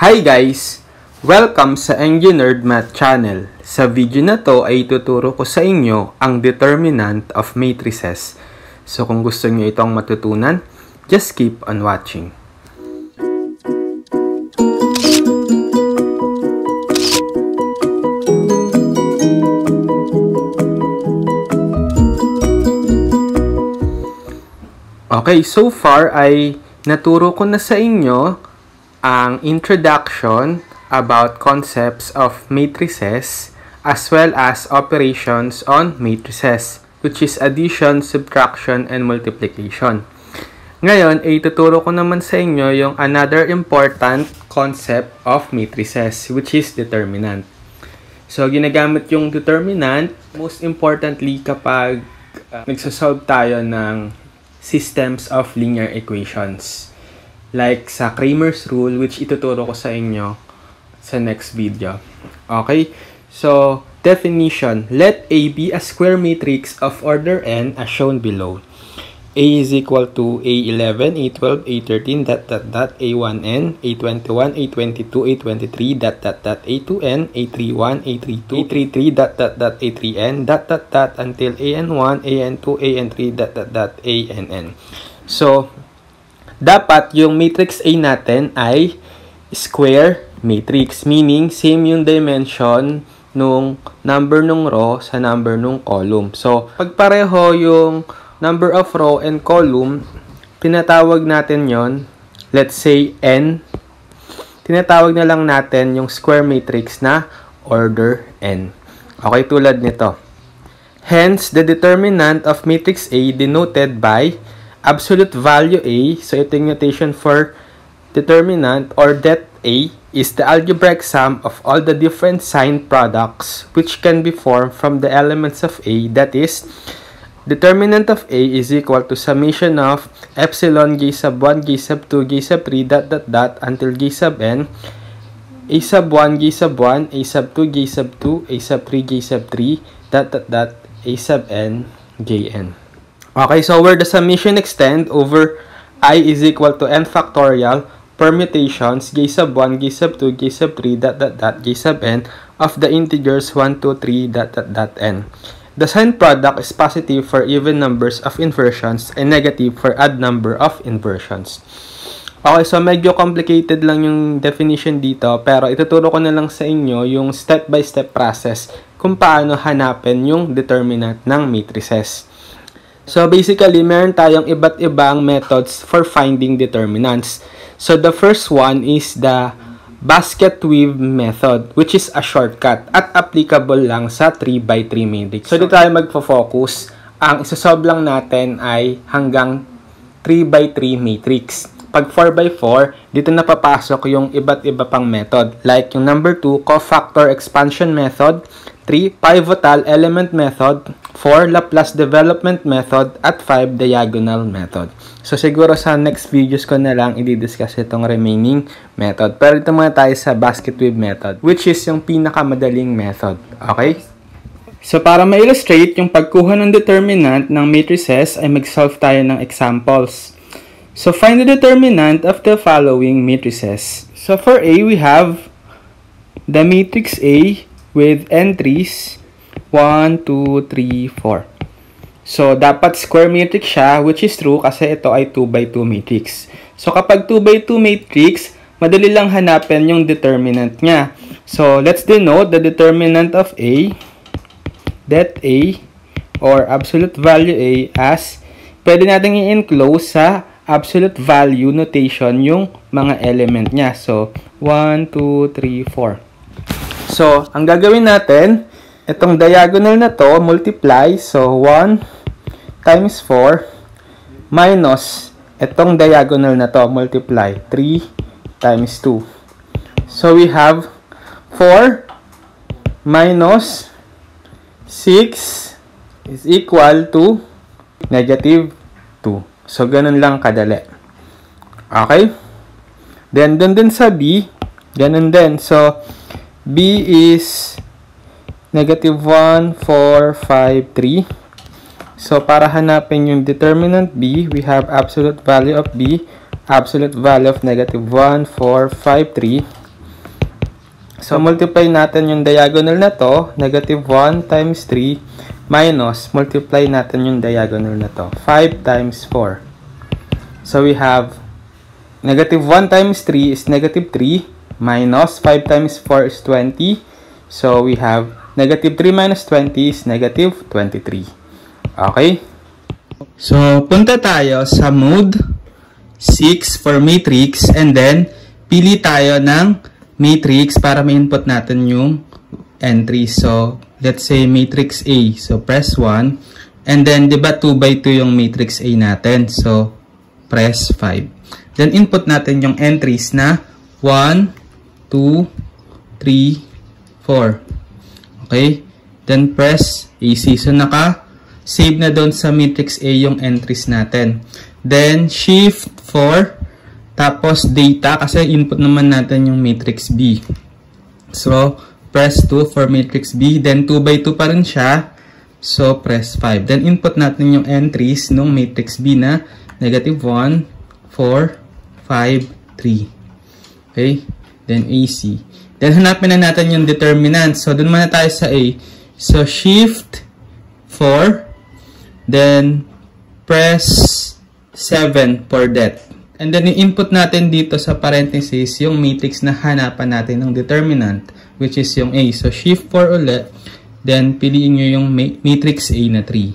Hi guys! Welcome sa Engineered Math Channel. Sa video na to ay tuturo ko sa inyo ang determinant of matrices. So kung gusto niyo itong matutunan, just keep on watching. Okay, so far ay naturo ko na sa inyo ang introduction about concepts of matrices as well as operations on matrices, which is addition, subtraction, and multiplication. Ngayon, ay tuturo ko naman sa inyo yung another important concept of matrices, which is determinant. So, ginagamit yung determinant, most importantly kapag nagsasolve tayo ng systems of linear equations. Like sa Cramer's rule, which ituturo ko sa inyo sa next video. Okay? So, definition. Let A be a square matrix of order n as shown below. A is equal to A11, A12, A13, A1n, A21, A22, A23, A2n, A31, A32, A33, A3n, until AN1, AN2, AN3, ANN. So, dapat yung matrix A natin ay square matrix. Meaning, same yung dimension nung number nung row sa number nung column. So, pag pareho yung number of row and column, tinatawag natin yon, let's say n, tinatawag na lang natin yung square matrix na order n. Okay, tulad nito. Hence, the determinant of matrix A denoted by absolute value A, so ito yung notation for determinant, or that A is the algebraic sum of all the different sign products which can be formed from the elements of A. That is, determinant of A is equal to summation of epsilon g sub 1, g sub 2, g sub 3, until g sub n, a sub 1, g sub 1, a sub 2, g sub 2, a sub 3, g sub 3, a sub n, jn. Okay, so where the summation extend over I is equal to n factorial permutations g sub 1, g sub 2, g sub 3, g sub n of the integers 1, 2, 3, n. The sign product is positive for even numbers of inversions and negative for odd number of inversions. Okay, so medyo complicated lang yung definition dito, pero ituturo ko na lang sa inyo yung step-by-step process kung paano hanapin yung determinant ng matrices. So, basically, meron tayong iba't ibang methods for finding determinants. So, the first one is the basket weave method, which is a shortcut at applicable lang sa 3x3 matrix. So, dito tayo magfo-focus. Ang isasolve lang natin ay hanggang 3x3 matrix. Pag 4x4, dito na papasok yung iba't iba pang method. Like yung number 2, cofactor expansion method. 3, pivotal element method. 4, Laplace development method. At 5, diagonal method. So, siguro sa next videos ko na lang i-discuss itong remaining method. Pero ito muna tayo sa basket weave method, which is yung pinakamadaling method. Okay? So, para ma-illustrate yung pagkuha ng determinant ng matrices, ay mag-solve tayo ng examples. So, find the determinant of the following matrices. So, for A, we have the matrix A with entries 1, 2, 3, 4. So, dapat square matrix siya, which is true kasi ito ay 2x2 matrix. So, kapag 2x2 matrix, madali lang hanapin yung determinant niya. So, let's denote the determinant of A, that A, or absolute value A as, pwede natin i-enclose sa absolute value notation yung mga element niya. So, 1, 2, 3, 4. So, ang gagawin natin, itong diagonal na to, multiply. So, 1 times 4 minus itong diagonal na to, multiply. 3 times 2. So, we have 4 minus 6 is equal to negative 2. So, ganun lang kadali. Okay? Then, dun din sa B, ganun din. So, B is negative 1, 4, 5, 3. So, para hanapin yung determinant B, we have absolute value of B, absolute value of negative 1, 4, 5, 3. So, multiply natin yung diagonal na to, negative 1 times 3, minus, multiply natin yung diagonal na to, 5 times 4. So, we have negative 1 times 3 is negative 3, minus 5 times 4 is 20. So, we have negative 3 minus 20 is negative 23. Okay? So, punta tayo sa mode 6 for matrix and then pili tayo ng matrix para ma-input natin yung entry. So, let's say matrix A. So, press 1. And then, di ba 2 by 2 yung matrix A natin? So, press 5. Then, input natin yung entries na 1, 2, 3, 4. Okay? Then, press AC. So, naka-save na doon sa matrix A yung entries natin. Then, shift 4. Tapos, data. Kasi input naman natin yung matrix B. So, press 2 for matrix B. Then, 2 by 2 pa rin siya. So, press 5. Then, input natin yung entries ng matrix B na negative 1, 4, 5, 3. Okay? Then, AC. Then, hanapin na natin yung determinant. So, dun muna tayo sa A. So, shift 4. Then, press 7 for that. And then, i-input natin dito sa parenthesis yung matrix na hanapan natin ng determinant, which is yung A. So, shift 4 ulit. Then, piliin nyo yung matrix A na 3.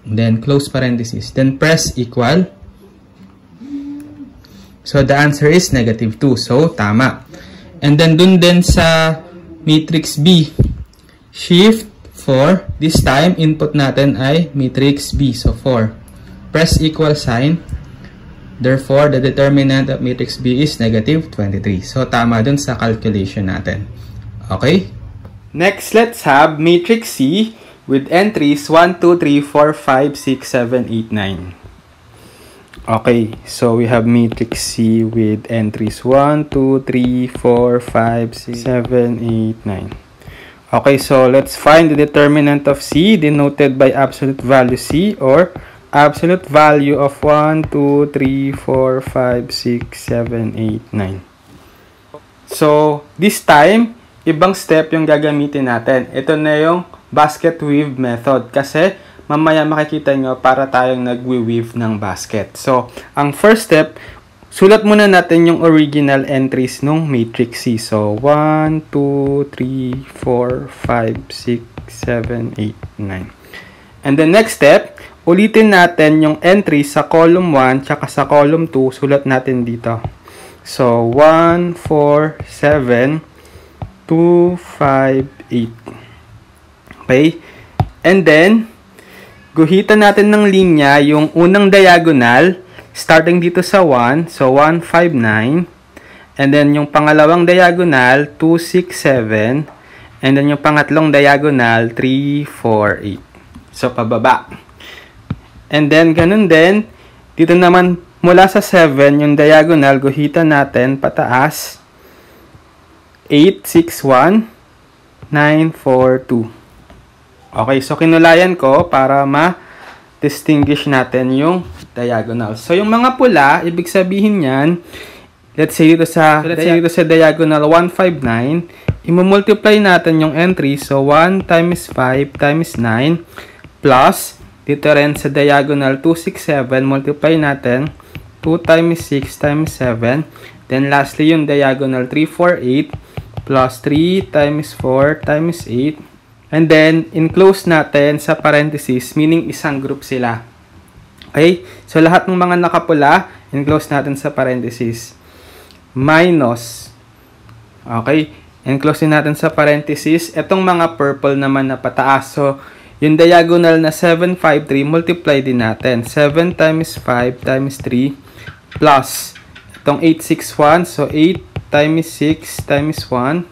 Then, close parenthesis. Then, press equal. So, the answer is negative 2. So, tama. And then, dun din sa matrix B, shift 4. This time, input natin ay matrix B. So, 4. Press equal sign. Therefore, the determinant of matrix B is negative 23. So, tama dun sa calculation natin. Okay? Next, let's have matrix C with entries 1, 2, 3, 4, 5, 6, 7, 8, 9. Okay, so we have matrix C with entries 1, 2, 3, 4, 5, 6, 7, 8, 9. Okay, so let's find the determinant of C denoted by absolute value C or absolute value of 1, 2, 3, 4, 5, 6, 7, 8, 9. So, this time, ibang step yung gagamitin natin. Ito na yung basket weave method kasi mamaya makikita nyo para tayong nagwe-weave ng basket. So, ang first step, sulat muna natin yung original entries ng matrix C. So, 1, 2, 3, 4, 5, 6, 7, 8, 9. And the next step, ulitin natin yung entry sa column 1 tsaka sa column 2, sulat natin dito. So, 1, 4, 7, 2, 5, 8. Okay? And then, guhitan natin ng linya yung unang diagonal, starting dito sa 1. So, 1, 5, 9. And then, yung pangalawang diagonal, 2, 6, 7. And then, yung pangatlong diagonal, 3, 4, 8. So, pababa. And then, ganun din, dito naman, mula sa 7, yung diagonal, guhitan natin, pataas, 8, 6, 1, 9, 4, 2. Okay, so kinulayan ko para ma-distinguish natin yung diagonal. So, yung mga pula, ibig sabihin yan, let's say dito sa diagonal 1, 5, 9, imumultiply natin yung entry. So, 1 times 5 times 9 plus, dito rin sa diagonal 2, 6, 7, multiply natin 2 times 6 times 7. Then lastly, yung diagonal 3, 4, 8 plus 3 times 4 times 8. And then, enclose natin sa parenthesis, meaning isang group sila. Okay? So, lahat ng mga nakapula, enclose natin sa parenthesis. Minus. Okay? Enclose natin sa parenthesis. Itong mga purple naman na pataas. So, yung diagonal na 7, 5, 3, multiply din natin. 7 times 5 times 3 plus itong 8, 6, 1. So, 8 times 6 times 1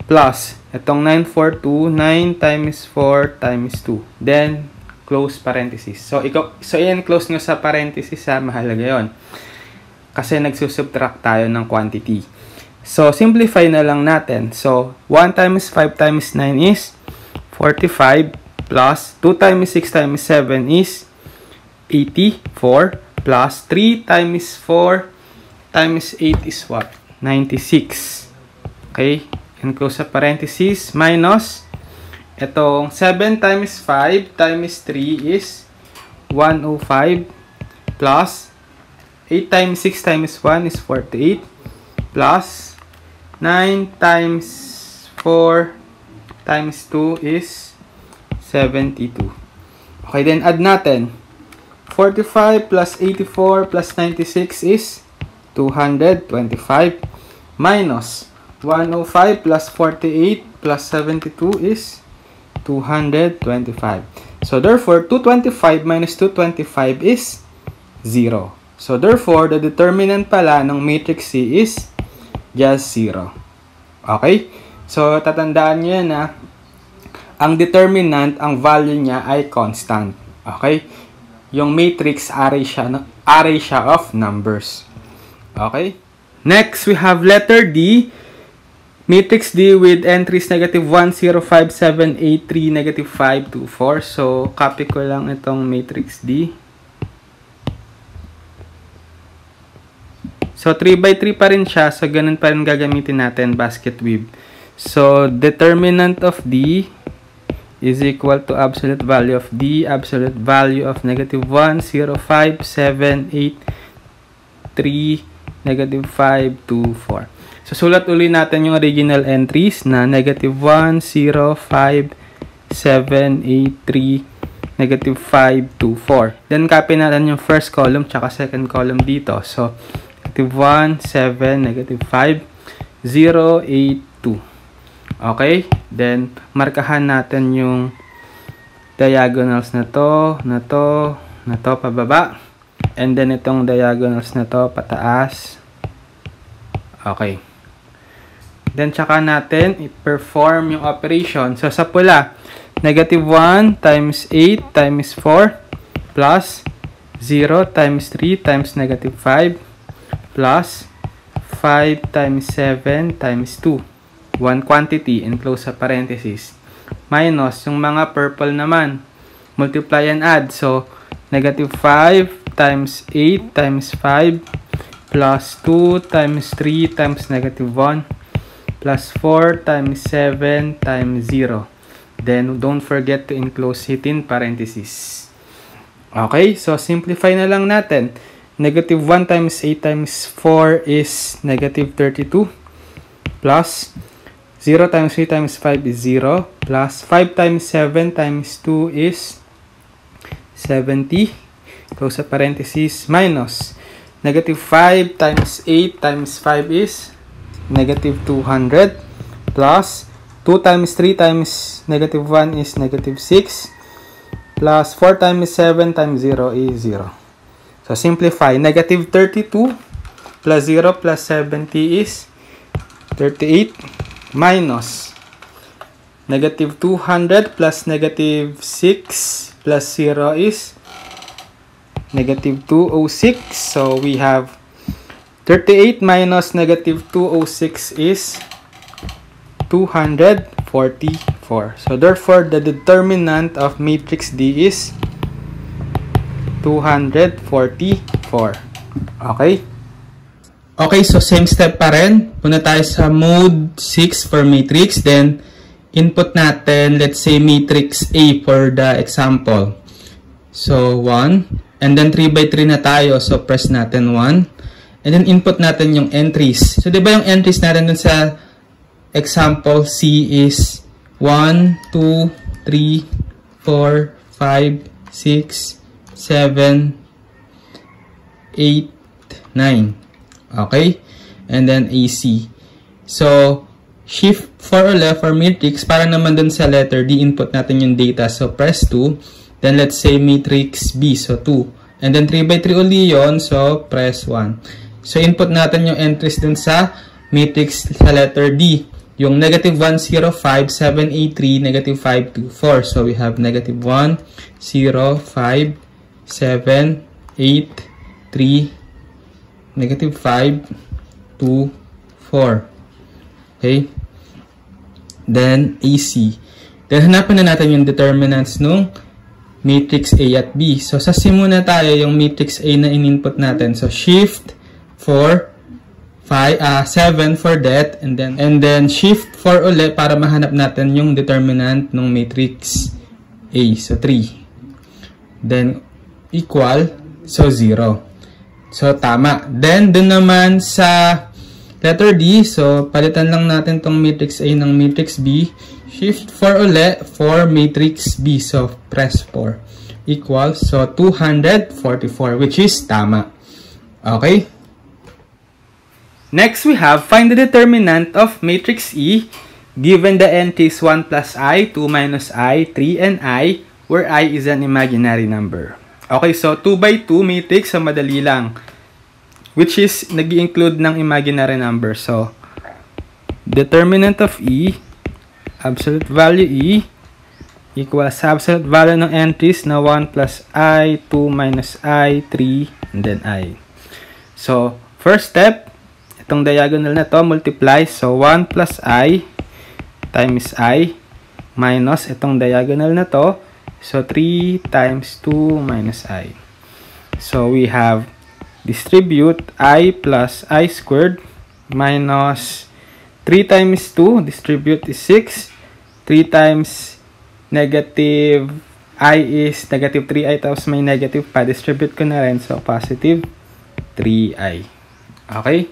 plus itong 9, 4, 2. 9 times 4 times 2. Then, close parenthesis. So, i-enclose nyo sa parenthesis ha. Mahalaga yon. Kasi nagsusubtract tayo ng quantity. So, simplify na lang natin. So, 1 times 5 times 9 is 45. Plus 2 times 6 times 7 is 84 plus 3 times 4 times 8 is what? 96. Okay, and close sa parenthesis, minus, itong 7 times 5 times 3 is 105, plus 8 times 6 times 1 is 48, plus 9 times 4 times 2 is 72. Okay, then add natin. 45 plus 84 plus 96 is 225, minus 105 plus 48 plus 72 is 225. So therefore, 225 minus 225 is 0. So therefore, the determinant pala ng matrix C is just 0. Okay? So tatandaan nyo yan na ang determinant, ang value niya ay constant. Okay? Yung matrix, array siya of numbers. Okay? Next, we have letter D. Matrix D with entries negative 1, 0, 5, 7, 8, 3, negative 5, 2, 4. So, copy ko lang itong matrix D. So, 3 by 3 pa rin siya. So, ganun pa rin gagamitin natin, basket weave. So, determinant of D is equal to absolute value of D, absolute value of negative 1, 0, 5, 7, 8, 3, negative 5, 2, 4. So, sulat uli natin yung original entries na negative 1, 0, 5, 7, 8, 3, negative 5, 2, 4. Then, copy natin yung first column tsaka second column dito. So, negative 1, 7, negative 5, 0, 8, 2. Okay? Then, markahan natin yung diagonals na to, pababa. And then, itong diagonals na to, pataas. Okay. Then, tsaka natin i-perform yung operation. So, sa pula, negative 1 times 8 times 4 plus 0 times 3 times negative 5 plus 5 times 7 times 2. One quantity and close sa parenthesis. Minus yung mga purple naman. Multiply and add. So, negative 5 times 8 times 5 plus 2 times 3 times negative 1 plus 4 times 7 times 0. Then, don't forget to enclose it in parenthesis. Okay, so simplify na lang natin. Negative 1 times 8 times 4 is negative 32 plus 0 times 3 times 5 is 0 plus 5 times 7 times 2 is 70. Close sa parenthesis minus negative 5 times 8 times 5 is negative 200 plus 2 times 3 times negative 1 is negative 6 plus 4 times 7 times 0 is 0. So simplify. Negative 32 plus 0 plus 70 is 38 minus negative 200 plus negative 6 plus 0 is negative 206. So we have 38 minus negative 206 is 244. So therefore, the determinant of matrix D is 244. Okay? Okay, so same step pa rin. Punta tayo sa mode 6 for matrix. Then, input natin, let's say, matrix A for the example. So, 1. And then, 3 by 3 na tayo. So, press natin 1. And then, input natin yung entries. So, diba yung entries natin dun sa example C is 1, 2, 3, 4, 5, 6, 7, 8, 9. Okay? And then AC. So, shift 4 or left for matrix. Para naman dun sa letter D, input natin yung data. So, press 2. Then, let's say matrix B. So, 2. And then, 3 by 3 uli yun. So, press 1. So, input natin yung entries dun sa matrix sa letter D. Yung negative 1, 0, 5, 7, 8, 3, negative 5, 2, 4. So, we have negative 1, 0, 5, 7, 8, 3, negative 5, 2, 4. Okay? Then, AC. Then, hanapin na natin yung determinants nung matrix A at B. So, sa C muna tayo yung matrix A na in-input natin. So, shift 4, 7 for that, and then shift 4 ulit para mahanap natin yung determinant ng matrix A. So 3. Then equal, so 0. So tama. Then dun naman sa letter D, so palitan lang natin tong matrix A ng matrix B. Shift 4 ulit for matrix B. So press 4. Equal, so 244, which is tama. Okay? Next, we have find the determinant of matrix E given the entries 1 plus I, 2 minus I, 3, and I, where I is an imaginary number. Okay, so 2 by 2 matrix, so madali lang. Which is, nag-i-include ng imaginary number. So, determinant of E, absolute value E, equals absolute value ng entries na 1 plus I, 2 minus I, 3, and then I. So, first step, itong diagonal na to, multiply. So, 1 plus I times I minus itong diagonal na to. So, 3 times 2 minus I. So, we have distribute I plus I squared minus 3 times 2. Distribute is 6. 3 times negative I is negative 3I tapos may negative pa. Distribute ko na rin. So, positive 3I. Okay?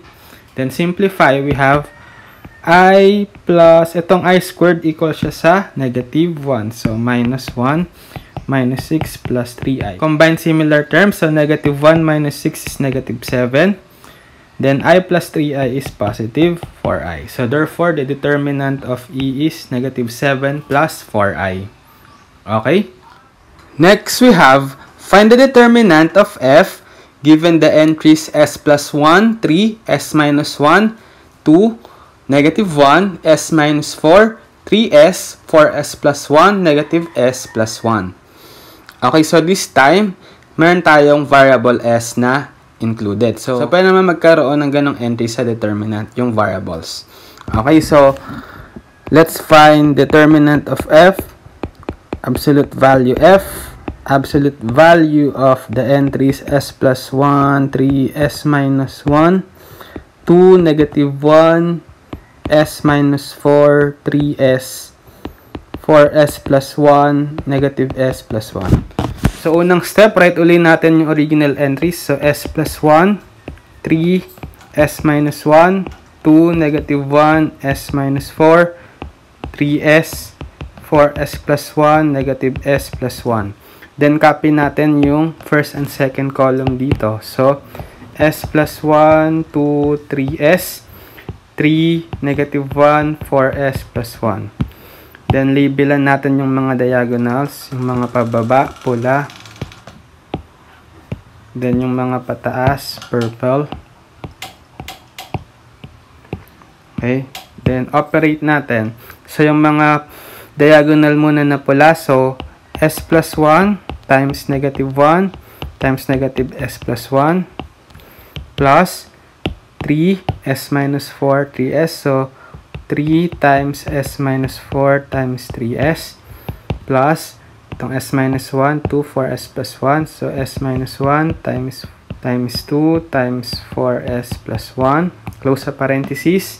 Then, simplify. We have I plus, itong I squared equals siya sa negative 1. So, minus 1 minus 6 plus 3I. Combine similar terms. So, negative 1 minus 6 is negative 7. Then, I plus 3I is positive 4I. So, therefore, the determinant of E is negative 7 plus 4I. Okay? Next, we have find the determinant of F given the entries S plus 1, 3, S minus 1, 2, negative 1, S minus 4, 3S, 4S plus 1, negative S plus 1. Okay, so this time, meron tayong variable S na included. So pwede naman magkaroon ng ganong entry sa determinant, yung variables. Okay, so let's find determinant of F, absolute value F, absolute value of the entries S plus 1, 3, S minus 1, 2, negative 1, S minus 4, 3S, 4S plus 1, negative S plus 1. So, unang step, write uli natin yung original entries. So, S plus 1, 3, S minus 1, 2, negative 1, S minus 4, 3S, 4S plus 1, negative S plus 1. Then, copy natin yung first and second column dito. So, S plus 1, 2, 3S, 3, negative 1, 4S plus 1. Then, labelan natin yung mga diagonals, yung mga pababa, pula. Then, yung mga pataas, purple. Okay. Then, operate natin. So, yung mga diagonal muna na pula. So, S plus 1 times negative 1 times negative S plus 1 plus 3 S minus 4 3S. So 3 times S minus 4 times 3S plus itong S minus 1 2 4S plus 1. So S minus 1 times 2 times 4S plus 1 close sa parenthesis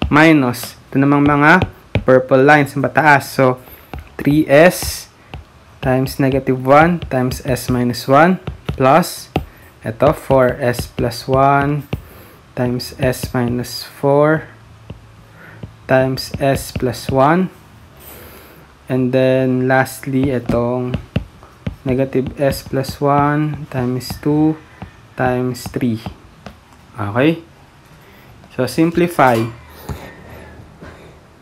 minus ito namang mga purple lines sa mataas. So 3S times negative 1 times S minus 1 plus ito 4S plus 1 times S minus 4 times S plus 1 and then lastly itong negative S plus 1 times 2 times 3. Okay? So simplify.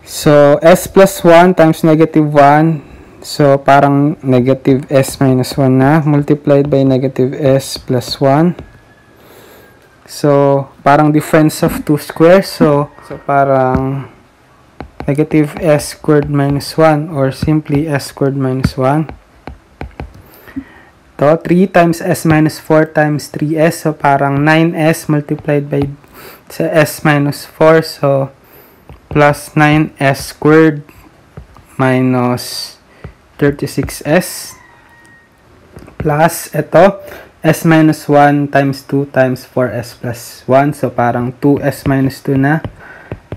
So S plus 1 times negative 1. So, parang negative S minus 1 na, multiplied by negative S plus 1. So, parang difference of 2 squares. So parang negative S squared minus 1 or simply S squared minus 1. To 3 times S minus 4 times 3S. So, parang 9S multiplied by sa S minus 4. So, plus 9S squared minus 36S plus ito s minus 1 times 2 times 4s plus 1. So, parang 2s minus 2 na.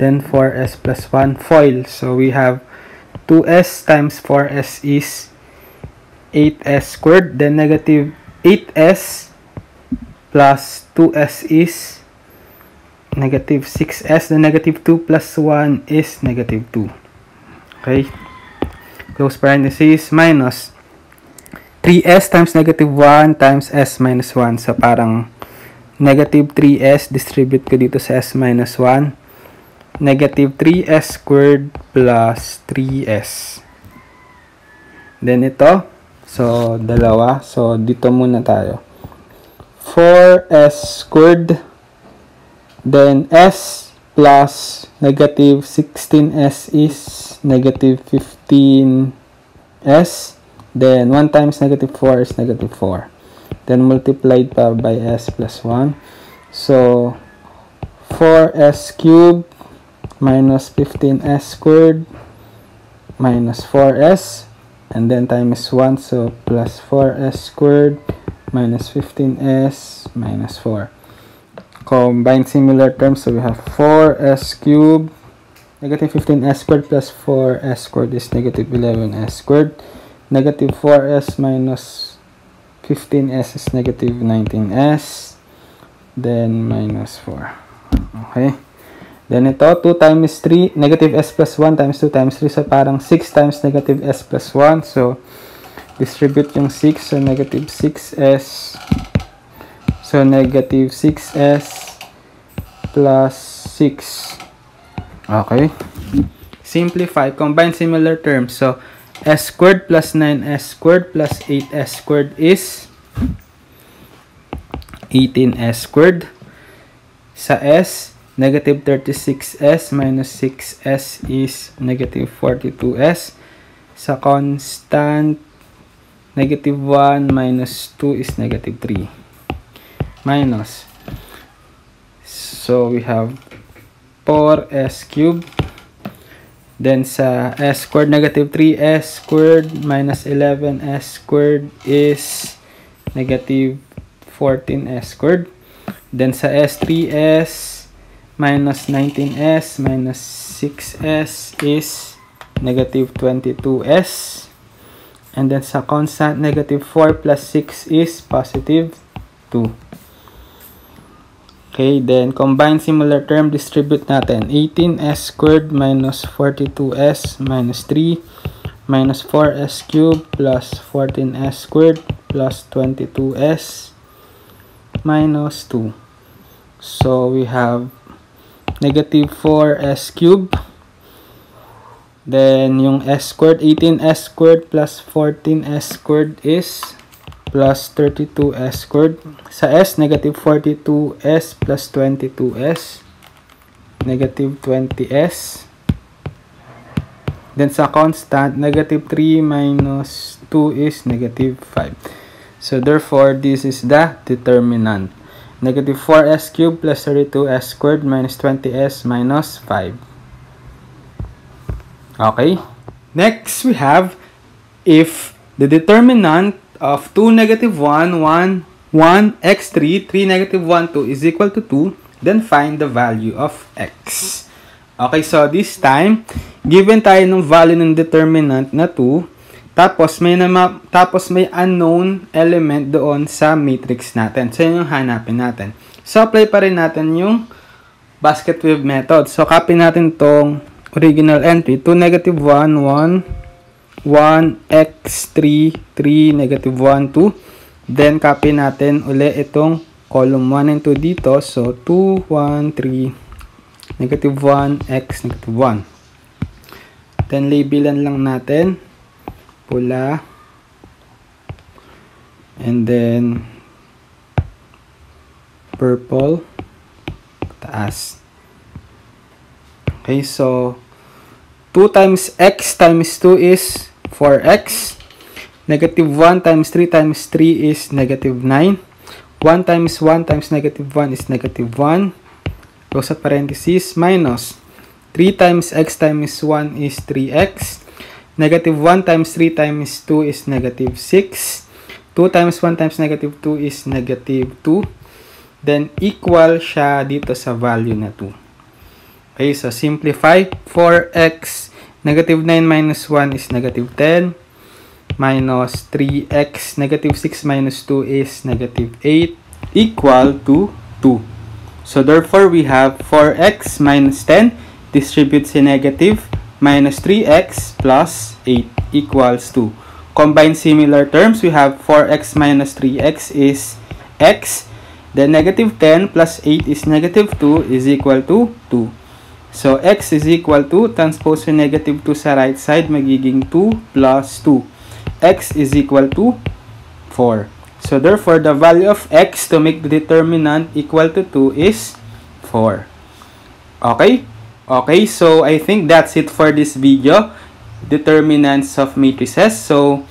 Then, 4s plus 1. FOIL. So, we have 2s times 4s is 8s squared. Then, negative 8s plus 2s is negative 6s. Then, negative 2 plus 1 is negative 2. Okay. Close parenthesis. Minus 3s times negative 1 times s minus 1. So, parang negative 3s. Distribute ko dito sa s minus 1. Negative 3s squared plus 3s. Then, ito. So, dalawa. So, dito muna tayo. 4s squared. Then, s plus negative 16s is negative 15s. Then, 1 times negative 4 is negative 4. Then, multiplied pa by s plus 1. So, 4s cubed minus 15s squared minus 4s. And then, times 1. So, plus 4s squared minus 15s minus 4. Combine similar terms. So, we have 4s cubed negative 15s squared plus 4s squared is negative 11s squared. Negative 4s minus 15s is negative 19s. Then, minus 4. Okay. Then, ito, 2 times 3, negative s plus 1 times 2 times 3. So, parang 6 times negative s plus 1. So, distribute yung 6. So, negative 6s. So, negative 6s plus 6. Okay. Simplify. Combine similar terms. So, s squared plus 9s squared plus 8s squared is 18s squared. Sa s, negative 36s minus 6s is negative 42s. Sa constant, negative 1 minus 2 is negative 3. Minus. So, we have 4s cubed. Then, sa s squared, negative 3s squared minus 11s squared is negative 14s squared. Then, sa s, 3s minus 19s minus 6s is negative 22s. And then, sa constant, negative 4 plus 6 is positive 2. Okay, then combine similar term, distribute natin. 18s squared minus 42s minus 3 minus 4s cubed plus 14s squared plus 22s minus 2. So, we have negative 4s cubed. Then, yung s squared, 18s squared plus 14s squared is plus 32s squared. Sa s, negative 42s plus 22s. Negative 20s. Then sa constant, negative 3 minus 2 is negative 5. So therefore, this is the determinant. Negative 4s cubed plus 32s squared minus 20s minus 5. Okay. Next, we have if the determinant of 2, negative 1, 1, 1, x3, 3, negative 1, 2 is equal to 2, then find the value of x. Okay, so this time, given tayo ng value ng determinant na 2, tapos may unknown element doon sa matrix natin. So, yun yung hanapin natin. So, apply pa rin natin yung basket weave method. So, copy natin tong original entry, 2, negative 1, 1, 1, x3, 3, negative 1, 2. Then, copy natin uli itong column 1 and 2 dito. So, 2, 1, 3, negative 1, x, negative 1. Then, labelan lang natin. Pula. And then, purple. Taas. Okay, so, 2 times x times 2 is 4x. Negative 1 times 3 times 3 is negative 9. 1 times 1 times negative 1 is negative 1. Close at parenthesis. Minus 3 times x times 1 is 3x. Negative 1 times 3 times 2 is negative 6. 2 2 times 1 times negative 2 is negative 2. Then, equal siya dito sa value na 2. Okay, so simplify. 4x, negative 9 minus 1 is negative 10. Minus 3x, negative 6 minus 2 is negative 8. Equal to 2. So, therefore, we have 4x minus 10 distributes in negative minus 3x plus 8 equals 2. Combine similar terms, we have 4x minus 3x is x. Then negative 10 plus 8 is negative 2 is equal to 2. So, x is equal to, transpose yung negative 2 sa right side, magiging 2 plus 2. X is equal to 4. So, therefore, the value of x to make the determinant equal to 2 is 4. Okay? Okay, so I think that's it for this video. Determinants of matrices. So,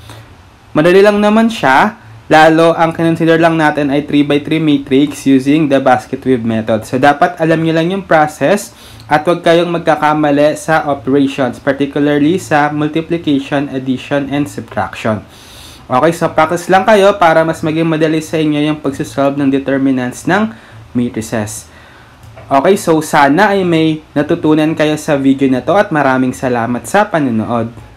madali lang naman siya. Lalo, ang consider lang natin ay 3x3 matrix using the basket weave method. So, dapat alam nyo lang yung process at huwag kayong magkakamali sa operations, particularly sa multiplication, addition, and subtraction. Okay, so practice lang kayo para mas maging madali sa inyo yung pagsasolve ng determinants ng matrices. Okay, so sana ay may natutunan kayo sa video na to at maraming salamat sa panonood.